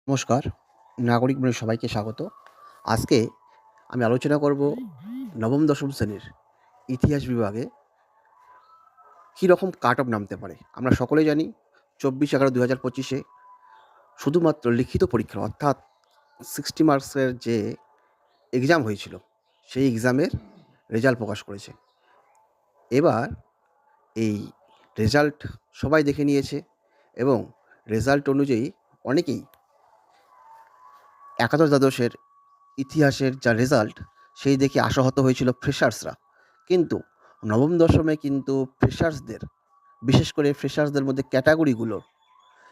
নমস্কার, নাগরিক মনে সবাইকে স্বাগত। আজকে আমি আলোচনা করব নবম-দশম শ্রেণীর ইতিহাস বিভাগে কী রকম কাট অফ নামতে পারে। আমরা সকলেই জানি 24/11/2025 শুধুমাত্র লিখিত পরীক্ষা অর্থাৎ 60 মার্কসের যে এক্সাম হয়েছিল, সেই এক্সামের রেজাল্ট প্রকাশ করেছে। এবার এই রেজাল্ট সবাই দেখে নিয়েছে এবং রেজাল্ট অনুযায়ী অনেকেই একাদশ দ্বাদশের ইতিহাসের যা রেজাল্ট সেই দেখে আশাহত হয়েছিল ফ্রেশার্সরা। কিন্তু নবম দশমে কিন্তু ফ্রেশার্সদের, বিশেষ করে ফ্রেশার্সদের মধ্যে ক্যাটাগরিগুলো,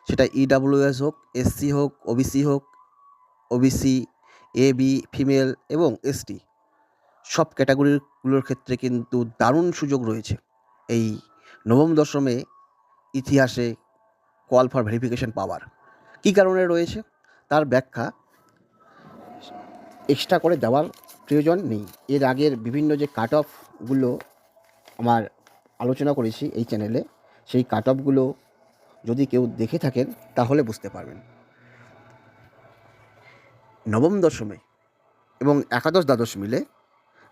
সেটা ইডাব্লিউএস হোক, এসসি হোক, ওবিসি হোক, ওবিসি, এবি, ফিমেল এবং এসটি, সব ক্যাটাগরিগুলোর ক্ষেত্রে কিন্তু দারুণ সুযোগ রয়েছে এই নবম দশমে ইতিহাসে কল ফর ভেরিফিকেশন পাওয়ার। কী কারণে রয়েছে তার ব্যাখ্যা এক্সট্রা করে দেওয়ার প্রয়োজন নেই। এর আগের বিভিন্ন যে কাট অফগুলো আমার আলোচনা করেছি এই চ্যানেলে, সেই কাট অফগুলো যদি কেউ দেখে থাকেন তাহলে বুঝতে পারবেন। নবম দশমে এবং একাদশ দ্বাদশ মিলে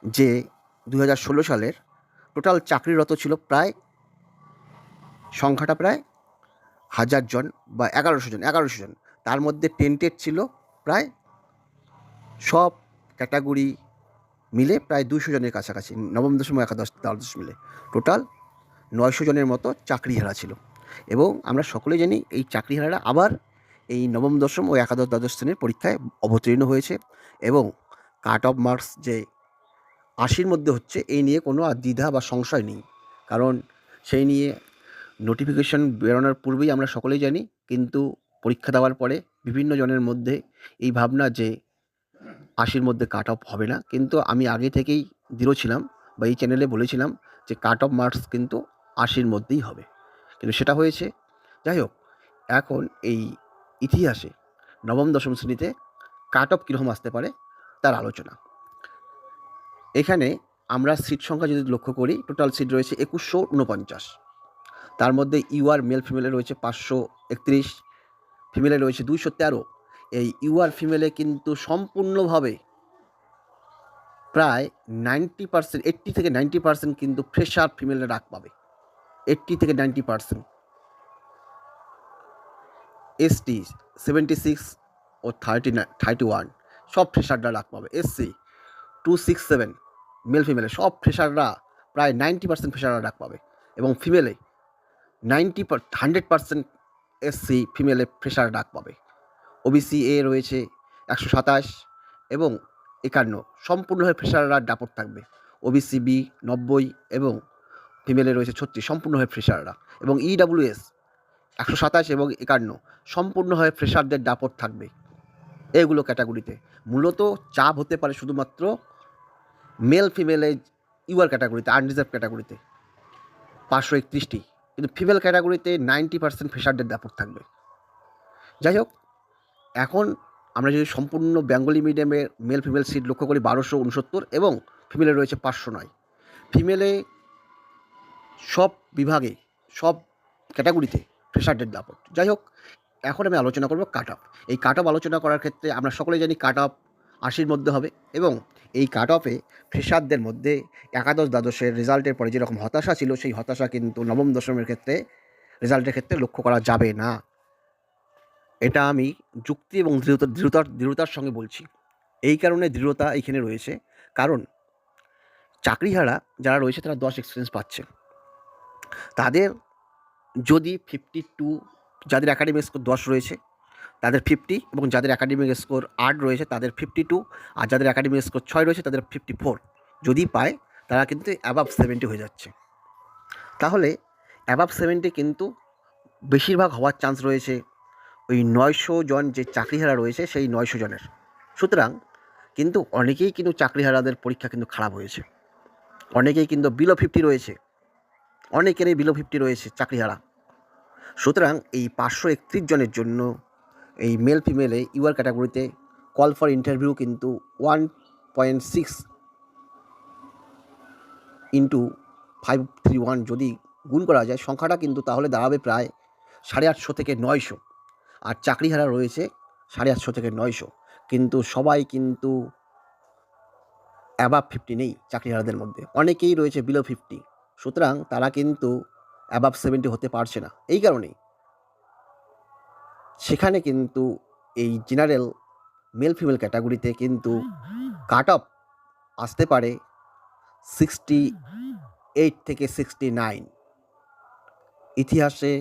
যে 2016 সালের টোটাল চাকরিরত ছিল প্রায় সংখ্যাটা প্রায় 1000 জন বা 1100 জন। তার মধ্যে টেন্টেড ছিল প্রায় সব ক্যাটাগরি মিলে প্রায় 200 জনের কাছাকাছি। নবম দশম ও একাদশ দ্বাদশ মিলে টোটাল 900 জনের মতো চাকরিহারা ছিল এবং আমরা সকলেই জানি এই চাকরিহারারা আবার এই নবম দশম ও একাদশ দ্বাদশ শ্রেণীর পরীক্ষায় অবতীর্ণ হয়েছে এবং কাট অফ মার্কস যে 80-র মধ্যে হচ্ছে এই নিয়ে কোনো আর দ্বিধা বা সংশয় নেই। কারণ সেই নিয়ে নোটিফিকেশন বেরোনোর পূর্বেই আমরা সকলেই জানি, কিন্তু পরীক্ষা দেওয়ার পরে বিভিন্ন জনের মধ্যে এই ভাবনা যে 80-র মধ্যে কাট অফ হবে না। কিন্তু আমি আগে থেকেই দৃঢ় ছিলাম বা এই চ্যানেলে বলেছিলাম যে কাট অফ মার্কস কিন্তু 80-র মধ্যেই হবে, কিন্তু সেটা হয়েছে। যাই হোক, এখন এই ইতিহাসে নবম দশম শ্রেণীতে কাট অফ কীরকম আসতে পারে তার আলোচনা। এখানে আমরা সিট সংখ্যা যদি লক্ষ্য করি, টোটাল সিট রয়েছে 2149। তার মধ্যে ইউআর মেল ফিমেলে রয়েছে 531, ফিমেলে রয়েছে 213। এই ইউআর ফিমেলে কিন্তু সম্পূর্ণভাবে প্রায় 90%, 80 থেকে 90% কিন্তু ফ্রেশার ফিমেলরা ডাক পাবে। 80 থেকে 90%। এসটি 76 ও 31 সব ফ্রেশাররা ডাক পাবে। এসসি 267 মেল ফিমেলে সব ফ্রেশাররা প্রায় 90% ফ্রেশাররা ডাক পাবে এবং ফিমেলে 100% এসসি ফিমেলে ফ্রেশার ডাক পাবে। ওবিসি এ রয়েছে 127 এবং 51 সম্পূর্ণভাবে ফ্রেশাররা দাপট থাকবে। ওবিসি বি 90 এবং ফিমেলে রয়েছে 36 সম্পূর্ণভাবে ফ্রেশাররা, এবং ইডাব্লিউএস 127 এবং 51 সম্পূর্ণভাবে ফ্রেশারদের দাপট থাকবে। এগুলো ক্যাটাগরিতে মূলত চাপ হতে পারে শুধুমাত্র মেল ফিমেলে ইউআর ক্যাটাগরিতে, আনরিজার্ভ ক্যাটাগরিতে 531টি, কিন্তু ফিমেল ক্যাটাগরিতে 90% ফ্রেশারদের দাপট থাকবে। যাই হোক, এখন আমরা যদি সম্পূর্ণ বেঙ্গলি মিডিয়ামের মেল ফিমেল সিট লক্ষ্য করি 1269 এবং ফিমেলে রয়েছে 509। ফিমেলে সব বিভাগে, সব ক্যাটাগরিতে ফ্রেশারদের দাপট। যাই হোক, এখন আমি আলোচনা করব কাট অফ। এই কাট অফ আলোচনা করার ক্ষেত্রে আমরা সকলেই জানি কাট অফ 80-র মধ্যে হবে এবং এই কাট অফে ফ্রেশারদের মধ্যে একাদশ দ্বাদশের রেজাল্টের পরে যেরকম হতাশা ছিল, সেই হতাশা কিন্তু নবম দশমের ক্ষেত্রে রেজাল্টের ক্ষেত্রে লক্ষ্য করা যাবে না। এটা আমি যুক্তি এবং দৃঢ়তার সঙ্গে বলছি। এই কারণে দৃঢ়তা এইখানে রয়েছে, কারণ চাকরিহারা যারা রয়েছে তারা 10 এক্সপিরিয়েন্স পাচ্ছে। তাদের যদি 52, যাদের একাডেমিক স্কোর 10 রয়েছে তাদের 50, এবং যাদের একাডেমিক স্কোর 8 রয়েছে তাদের 52, আর যাদের একাডেমিক স্কোর 6 রয়েছে তাদের 54 যদি পায়, তারা কিন্তু অ্যাবাভ 70 হয়ে যাচ্ছে। তাহলে অ্যাবাভ 70 কিন্তু বেশিরভাগ হওয়ার চান্স রয়েছে ওই 900 জন যে চাকরিহারা রয়েছে সেই 900 জনের। সুতরাং কিন্তু অনেকেই কিন্তু চাকরিহারাদের পরীক্ষা কিন্তু খারাপ হয়েছে, অনেকেই কিন্তু বিলো 50 রয়েছে, অনেকেরই বিলো 50 রয়েছে চাকরিহারা। সুতরাং এই 531 জনের জন্য এই মেল ফিমেলে ইউআর ক্যাটাগরিতে কল ফর ইন্টারভিউ কিন্তু 1.6 ইন্টু 531 যদি গুণ করা যায় সংখ্যাটা কিন্তু তাহলে দাঁড়াবে প্রায় 850 থেকে 900। আর চাকরিহারা রয়েছে 850 থেকে 900, কিন্তু সবাই কিন্তু অ্যাবাভ 50 নেই চাকরিহারাদের মধ্যে। অনেকেই রয়েছে বিলো 50, সুতরাং তারা কিন্তু অ্যাবাভ 70 হতে পারছে না। এই কারণেই সেখানে কিন্তু এই জেনারেল মেল ফিমেল ক্যাটাগরিতে কিন্তু কাট অফ আসতে পারে 68 থেকে 69। ইতিহাসে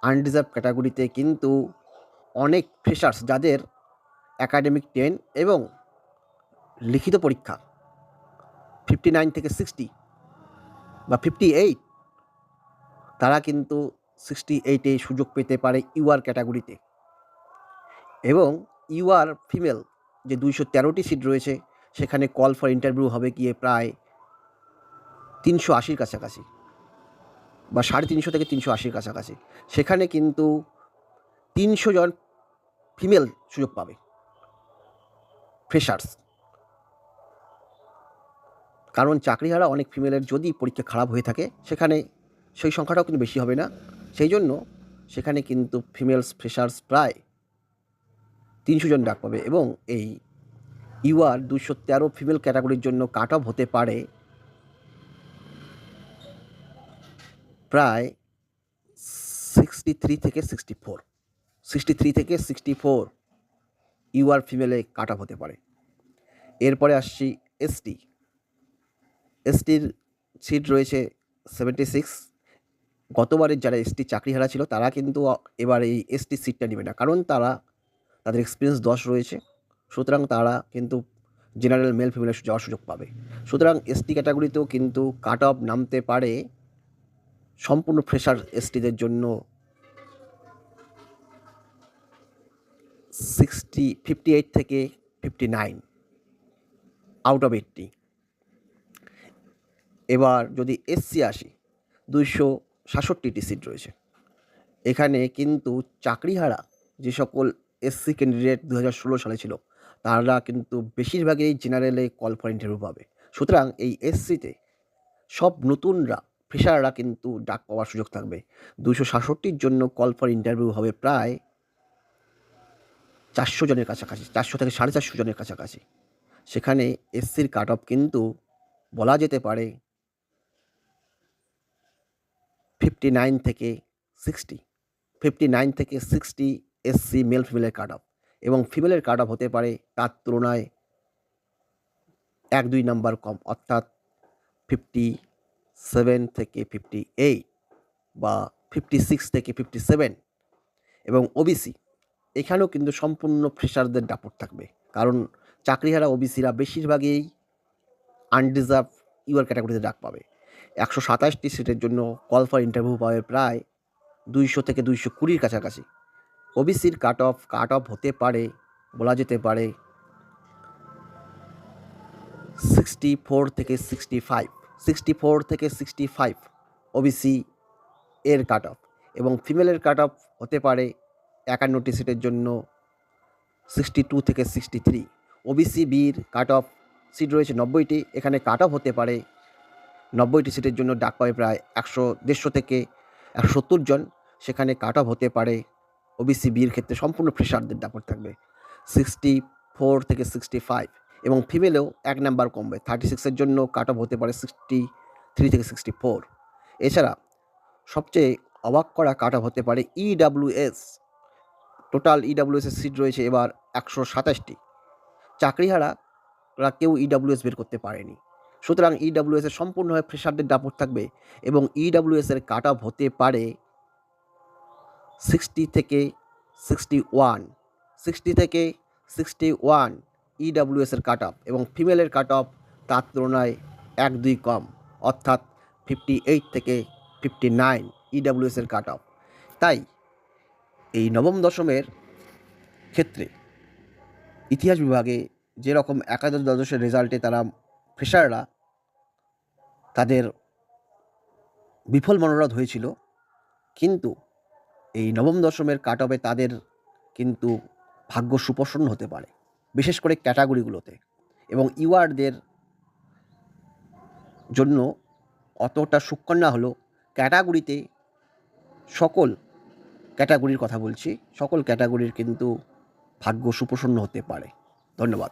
আনরিজার্ভ ক্যাটাগরিতে কিন্তু অনেক ফ্রেশার্স যাদের একাডেমিক 10 এবং লিখিত পরীক্ষা 59 থেকে 60 বা 58, তারা কিন্তু 68-এ সুযোগ পেতে পারে ইউআর ক্যাটাগরিতে। এবং ইউআর ফিমেল যে 213টি সিট রয়েছে, সেখানে কল ফর ইন্টারভিউ হবে গিয়ে প্রায় 380-র কাছাকাছি বা 350 থেকে 380-র কাছাকাছি। সেখানে কিন্তু 300 জন ফিমেল সুযোগ পাবে ফ্রেশার্স। কারণ চাকরিহারা অনেক ফিমেলের যদি পরীক্ষা খারাপ হয়ে থাকে, সেখানে সেই সংখ্যাটাও কিন্তু বেশি হবে না। সেই জন্য সেখানে কিন্তু ফিমেলস ফ্রেশার্স প্রায় 300 জন ডাক পাবে। এবং এই ইউআর 213 ফিমেল ক্যাটাগরির জন্য কাট অফ হতে পারে প্রায় 63 থেকে 64, 63 থেকে 64 ইউআর ফিমেলে কাট অফ হতে পারে। এরপরে আসছি এসটি। এসটির সিট রয়েছে 76। গতবারের যারা এসটি চাকরিহারা ছিল তারা কিন্তু এবার এই এসটি সিটটা নেবে না, কারণ তাদের এক্সপিরিয়েন্স 10 রয়েছে। সুতরাং তারা কিন্তু জেনারেল মেল ফিমেলে যাওয়ার সুযোগ পাবে। সুতরাং এসটি ক্যাটাগরিতেও কিন্তু কাট অফ নামতে পারে সম্পূর্ণ ফ্রেশার এসটিদের জন্য 58 থেকে 59 আউট অফ 80। এবার যদি এসসি আসি, 266টি সিট রয়েছে। এখানে কিন্তু চাকরিহারা যে সকল এসসি ক্যান্ডিডেট 2016 সালে ছিল, তারা কিন্তু বেশিরভাগই জেনারেলে কল ফর ইন্টারভিউ পাবে। সুতরাং এই এসসিতে সব নতুনরা ফ্রেশাররা কিন্তু ডাক পাওয়ার সুযোগ থাকবে। 266টির জন্য কল ফর ইন্টারভিউ হবে প্রায় 400 জনের কাছাকাছি, 400 থেকে 450 জনের কাছাকাছি। সেখানে এসসির কাট অফ কিন্তু বলা যেতে পারে 59 থেকে 60, 59 থেকে 60 এসসি মেল ফিমেলের কাট অফ। এবং ফিমেলের কাট অফ হতে পারে তার তুলনায় 1-2 নাম্বার কম, অর্থাৎ 57 থেকে 58 বা 56 থেকে 57। এবং ওবিসি, এখানেও কিন্তু সম্পূর্ণ ফ্রেশারদের দাপট থাকবে, কারণ চাকরিহারা ওবিসিরা বেশিরভাগই আনরিজার্ভ ইউআর ক্যাটাগরিতে ডাক পাবে। 127টি সিটের জন্য কল ফর ইন্টারভিউ পাবে প্রায় 200 থেকে 220-র কাছাকাছি। ওবিসির কাট অফ হতে পারে বলা যেতে পারে 64 থেকে 65, 64 থেকে 65 ওবিসি এর কাট অফ। এবং ফিমেলের কাট অফ হতে পারে 51টি সিটের জন্য 62 থেকে 63। ওবিসি বির কাট অফ সিট রয়েছে 90টি, এখানে কাট অফ হতে পারে 90টি সিটের জন্য ডাক পাবে প্রায় 150 থেকে 170 জন। সেখানে কাট অফ হতে পারে ওবিসি বির ক্ষেত্রে সম্পূর্ণ ফ্রেশারদের দাপট থাকবে 64 থেকে 65। এবং ফিমেলেও 1 নাম্বার কমবে, 36-এর জন্য কাট অফ হতে পারে 63 থেকে 64। এছাড়া সবচেয়ে অবাক করা কাট অফ হতে পারে ইডাব্লিউএস। টোটাল ইডাব্লিউএসের সিট রয়েছে এবার 127টি। চাকরিহারারা কেউ ইডাব্লিউএস বের করতে পারেনি। সুতরাং ইডাব্লিউএসের সম্পূর্ণভাবে ফ্রেশারদের দাপট থাকবে। এবং ইডাব্লিউএসের কাট অফ হতে পারে 60 থেকে 61, 60 থেকে 61 ইডাব্লিউএসের কাট অফ। এবং ফিমেলের কাট অফ তার তুলনায় 1-2 কম, অর্থাৎ 58 থেকে 59 ইডাব্লিউএসের কাট অফ। তাই এই নবম দশমের ক্ষেত্রে ইতিহাস বিভাগে যেরকম একাদশ দ্বাদশের রেজাল্টে তারা ফ্রেশাররা তাদের বিফল মনোরথ হয়েছিল, কিন্তু এই নবম দশমের কাট অফে তাদের কিন্তু ভাগ্য সুপ্রসন্ন হতে পারে, বিশেষ করে ক্যাটাগরিগুলোতে। এবং ইউআরদের জন্য অতটা সুক্ষণ না হলেও ক্যাটাগরিতে সকল ক্যাটাগরির কথা বলছি, সকল ক্যাটাগরির কিন্তু ভাগ্য সুপ্রসন্ন হতে পারে। ধন্যবাদ।